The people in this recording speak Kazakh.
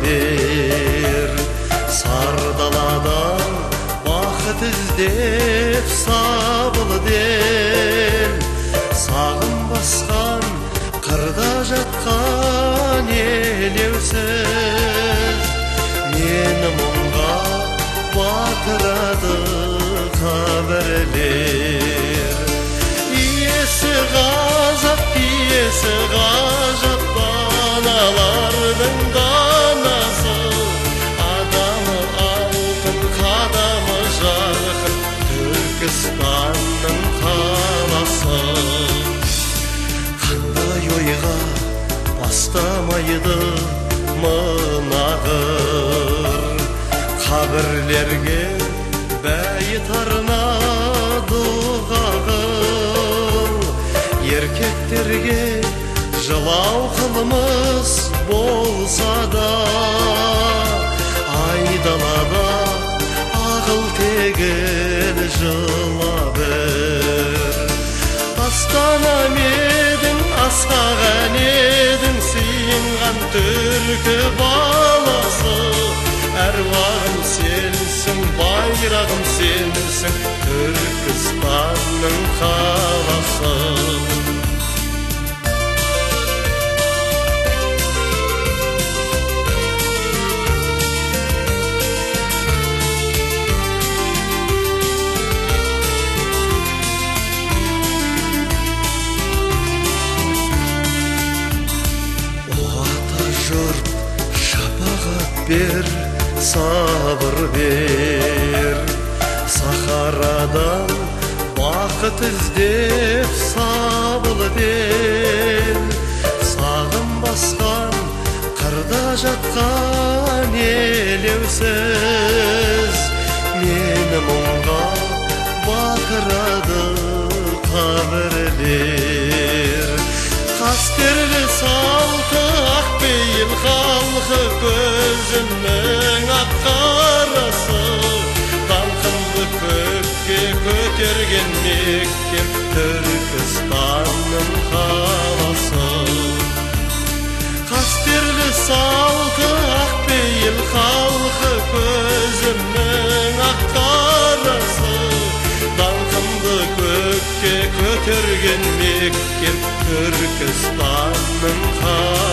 бер. Сар даладан бақыт іздеп сабыл дел. Сағым басқан қырда жатқан елеусіз, мені мұңға батырады қабірлер. Иесі ғажап даналардың данасы, адамы алтын, қадамы жарқын, Түркістанның қаласы. Қандай ойға бастамайды мына ғыр, қабірлерге бәйіт арнады қағыл. Еркектерге жылау қылмыс болса да, айдалада ағыл тегіл жыла бір. Астана медің, асқаған едің, сыйынған түркі баласы. Әруағым сенсің, байрағым сенсің, Түркістанның қаласы. Жұрт шапағат бер, сабыр бер. Сахарадан бақыт іздеп сабыл дел. Сағым басқан қырда жатқан елеусіз, мені мұңға батырады қабірлер. Қастерлі салты ақпейіл халқы, көзімнің ақ қарасы. Даңқымды көкке көтерген меккем, Түркістанның қаласы. Қастерлі салты ақпейіл халқы, көзімнің ақ қарасы. Даңқымды көкке көтерген меккем, Түркістанның қаласы.